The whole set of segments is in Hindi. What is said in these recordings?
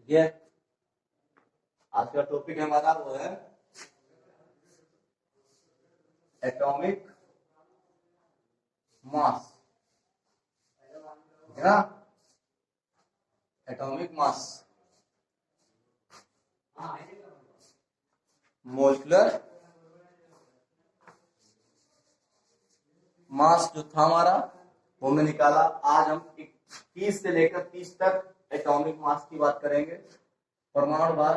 ये आज का टॉपिक हमारा वो है एटॉमिक मास, है ना। एटॉमिक मास, मोलिकुलर मास जो था हमारा वो हमने निकाला। आज हम 21 से लेकर 30 तक एटॉमिक मास की बात करेंगे। परमाणु भार,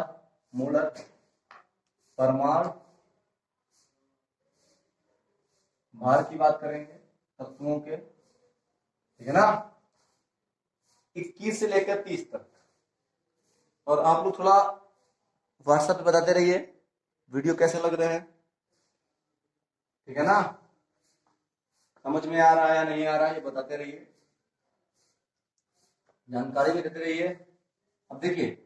मोलर परमाणु भार की बात करेंगे तत्वों के, ठीक है ना। 21 से लेकर 30 तक। और आप लोग थोड़ा व्हाट्सएप पे बताते रहिए वीडियो कैसे लग रहे हैं, ठीक है ना। समझ में आ रहा है या नहीं आ रहा है ये बताते रहिए, जानकारी भी देते रहिए। अब देखिए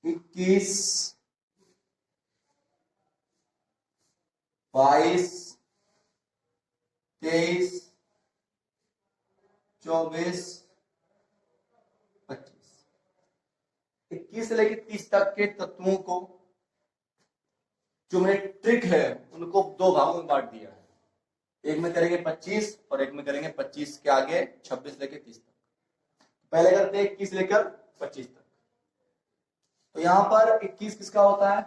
21, 22, 23, 24, 25, 21 से लेकर 30 तक के तत्वों को जो मैंने ट्रिक है उनको दो भागों में बांट दिया है। एक में करेंगे 25 और एक में करेंगे 25 के आगे 26 लेकर 30 तक। पहले करते हैं 21 लेकर 25 तक। तो यहां पर 21 किसका होता है?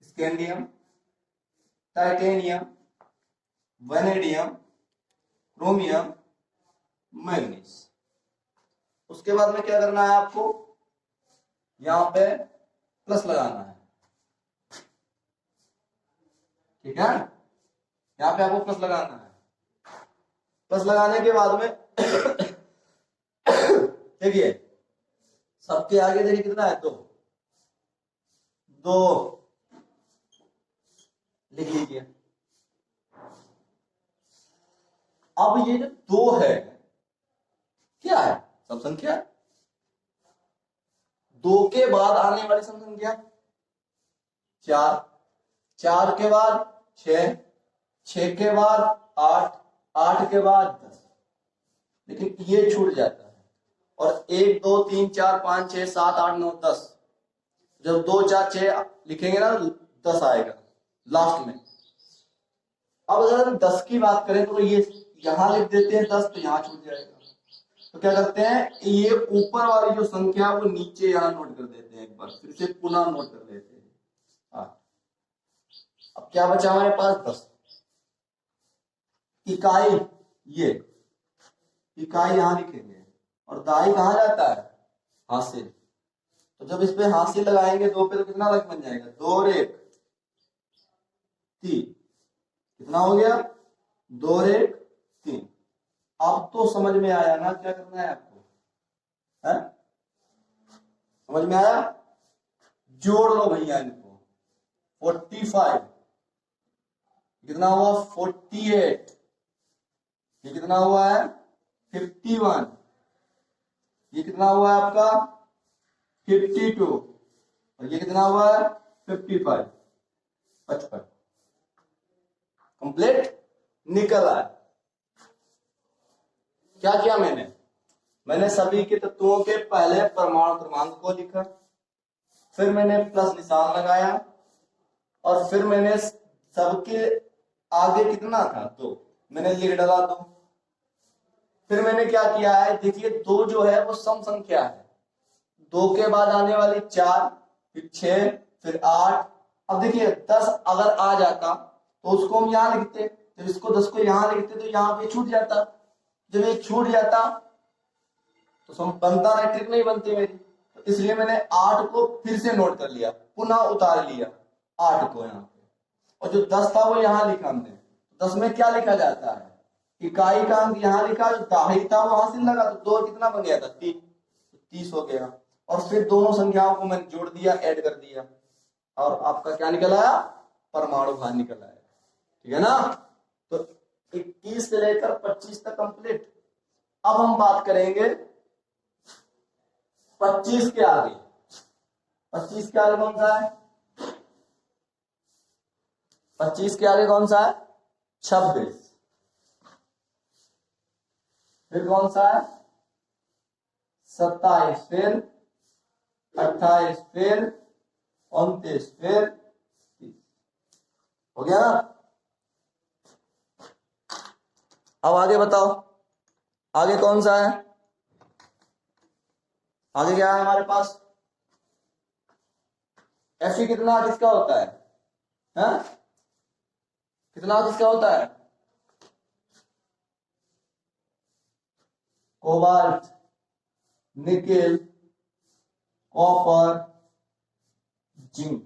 Scandium, titanium, vanadium, chromium, manganese. उसके बाद में क्या करना है आपको? यहां पे प्लस लगाना है, ठीक है। यहां पे आपको प्लस लगाना है। प्लस लगाने के बाद में देखिए सबके आगे देखिए कितना है? दो लिख लीजिए। अब ये जो दो है क्या है? सम संख्या। दो के बाद आने वाली सम संख्या 4, 4 के बाद 6, 6 के बाद 8, 8 के बाद 10। लेकिन ये छूट जाता है और 1 2 3 4 5 6 7 8 9 10, जब 2 4 6 लिखेंगे ना 10 आएगा लास्ट में। अब अगर हम 10 की बात करें तो ये यहां लिख देते हैं 10, तो यहां छूट जाएगा। तो क्या करते हैं, ये ऊपर वाली जो संख्या वो नीचे यहां नोट कर देते हैं, एक बार फिर से पुनः नोट कर लेते हैं। अब क्या बचा हमारे पास? 10। इकाई, ये इकाई यहां लिखेंगे और दाई कहां जाता है? हासिल। तो जब इस पे हासिल लगाएंगे 2 पे तो कितना लग बन जाएगा? 2 और 1 3। कितना हो गया? 2 और 1 3। अब तो समझ में आया ना क्या करना है आपको? है? समझ में आया? जोड़ लो भैया इनको। 45, कितना हुआ? 48, ये कितना हुआ है? 51, ये कितना हुआ है आपका? 52, और ये कितना हुआ है? 55, 55। कंप्लीट निकल आया। क्या किया मैंने सभी के तत्वों के पहले परमाणु क्रमांक को लिखा, फिर मैंने प्लस निशान लगाया और फिर मैंने सबके आगे कितना था? 2, मैंने लिख डाला 2। फिर मैंने क्या किया है? देखिए 2 जो है वो सम संख्या है। 2 के बाद आने वाली 4, फिर 6, फिर 8। अब देखिए 10 अगर आ जाता तो उसको हम यहां लिखते, जब इसको 10 को यहां लिखते तो यहां पे छूट जाता। जब ये छूट जाता तो सम बनता नहीं, ट्रिक नहीं बनती मेरी। तो इसलिए मैंने 8 को फिर से नोट कर लिया, पुनः उतार लिया 8 को यहाँ पे, और जो 10 था वो यहां लिखा हमने। 10 में क्या लिखा जाता है? इकाई का अंक यहां लिखा, जो दाहिनी था वो हासिल लगा, तो 2 कितना बन गया था? 3, 30 हो गया। और फिर दोनों संख्याओं को मैंने जोड़ दिया, ऐड कर दिया, और आपका क्या निकल आया? परमाणु भार निकल आया, ठीक है ना। तो 21 से लेकर 25 तक कंप्लीट। अब हम बात करेंगे 25 के आगे। 25 के आगे कौन सा है? 25 के आगे कौन सा है? 26। फिर कौन सा है? 27। फिर 28 फिर 29 फिर 30। हो गया ना? अब आगे बताओ, आगे कौन सा है? आगे क्या है हमारे पास? Fe कितना किसका होता है? हाँ? कितना किसका होता है? Cobalt, nickel, copper, zinc.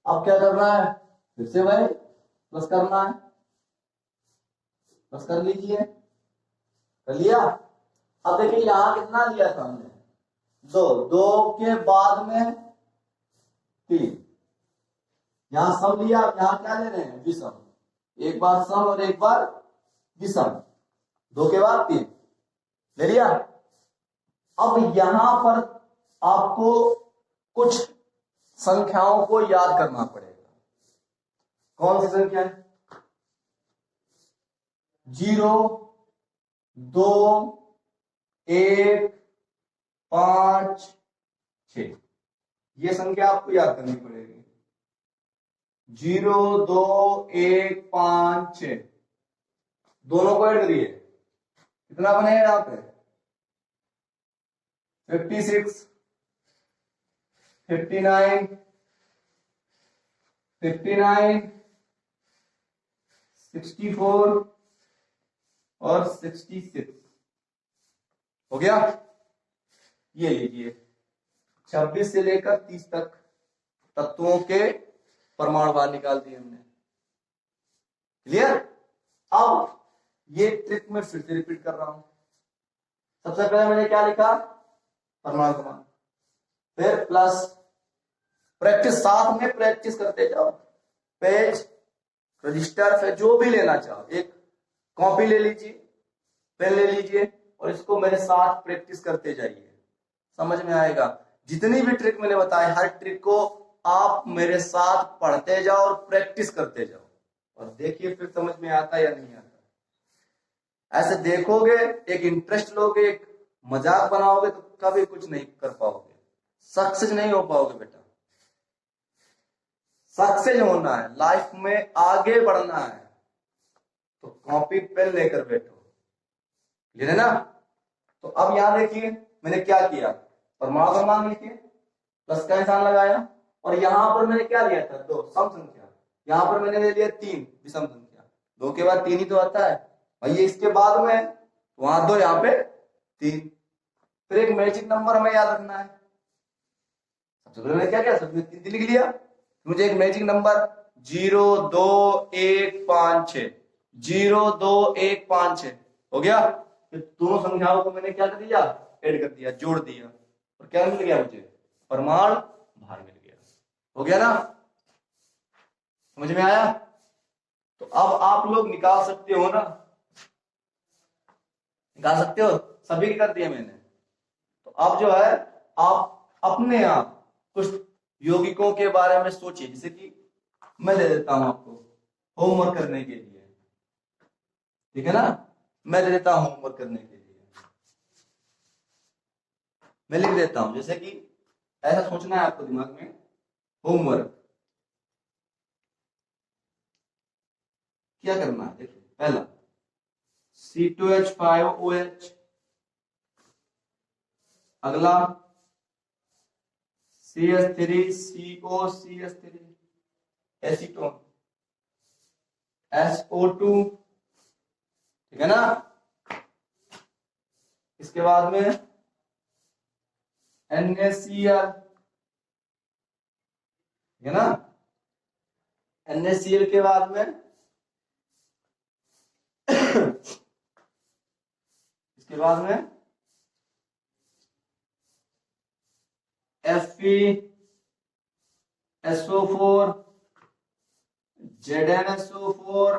अब क्या करना है? फिर से भाई प्लस करना है। प्लस कर लीजिए, कर लिया। अब देखिए यहां कितना लिया था हमने? 2, 2 के बाद में 3। यहां सम लिया, यहां क्या ले रहे हैं? विषम। एक बार सम और एक बार विषम। 2 के बाद 3 ले लिया। अब यहां पर आपको कुछ संख्याओं को याद करना पड़ेगा। कौन सी संख्या है? 0, 2, 1, 5, 6। ये संख्या आपको याद करनी पड़ेगी। 0, 2, 1, 5, 6 दोनों को ऐड करिए, कितना बनेगा यहां पे? 56, 59, 59, 64 और 66। हो गया? ये लीजिए 26 से लेकर 30 तक तत्वों के परमाणु बाहर निकाल दिए हमने। क्लियर? अब ये ट्रिक मैं फिर से रिपीट कर रहा हूं। सबसे पहले मैंने क्या लिखा? परमाणु क्रमांक, फिर प्लस, प्रैक्टिस, साथ में प्रैक्टिस करते जाओ। पेज, रजिस्टर, फिर जो भी लेना चाहो, एक कॉपी ले लीजिए, पेन ले लीजिए और इसको मेरे साथ प्रैक्टिस करते जाइए, समझ में आएगा। जितनी भी ट्रिक मैंने बताई, हर ट्रिक को आप मेरे साथ पढ़ते जाओ और प्रैक्टिस करते जाओ और देखिए फिर समझ में आता या नहीं आता। ऐसे देखोगे, एक इंटरेस्ट लोगे, एक मजाक बनाओगे तो कभी कुछ नहीं कर पाओगे, सक्सेस नहीं हो पाओगे बेटा। सक्सेस होना है, लाइफ में आगे बढ़ना है तो कॉपी पेन लेकर बैठो। क्लियर है ना? तो अब यहां देखिए मैंने क्या किया, परमाणु क्रमांक लिखे, प्लस का निशान लगाया और यहां पर मैंने क्या लिया था? 2 सम संख्या। यहां पर मैंने ले लिया 3 विषम संख्या। 2 के बाद 3 ही तो आता है भाई, ये इसके बाद में है, वहां 2 यहाँ पे 3। फिर एक मैजिक नंबर हमें याद रखना है। सबसे पहले मैंने क्या किया? सबसे 3 लिख लिया। मुझे एक मैजिक नंबर 0, 2, 1, 5, 6, 0, 2, 1, 5, 6 हो गया। फिर दोनों संख्याओं को मैंने क्या कर दिया? ऐड कर दिया, जोड़ दिया और क्या मिल गया मुझे? परमाणु भार मिल गया। हो गया ना? समझ में आया? तो अब आप लोग निकाल सकते हो ना? निकाल सकते हो? सभी की कर दिया मैंने। तो अब जो है आप अपने आप कुछ यौगिकों के बारे में सोचिए, जैसे कि मैं दे देता हूं आपको होमवर्क करने के लिए, ठीक है ना? मैं दे देता हूं होमवर्क करने के लिए, मैं लिख देता हूं, जैसे कि ऐसा सोचना है आपको दिमाग में, होमवर्क क्या करना है। देखिए पहला C2H5OH, अगला CH3COCH3 एसीटोन, SO2, ठीक है ना? इसके बाद में NaCl, ठीक है ना? NaCl के बाद में इसके बाद में FeSO4, ZnSO4।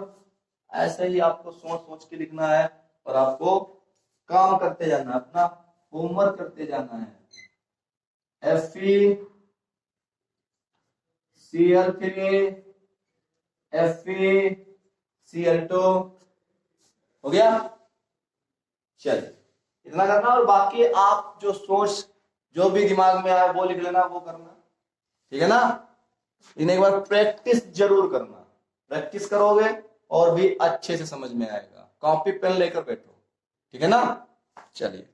ऐसे ही आपको सोच सोच के लिखना है और आपको काम करते जाना है, अपना होमवर्क करते जाना है। FeCl3, FeCl2 हो गया। चलिए इतना करना और बाकी आप जो सोच जो भी दिमाग में आए वो लिख लेना, वो करना, ठीक है ना। इन्हें एक बार प्रैक्टिस जरूर करना, प्रैक्टिस करोगे और भी अच्छे से समझ में आएगा। कॉपी पेन लेकर बैठो, ठीक है ना। चलिए।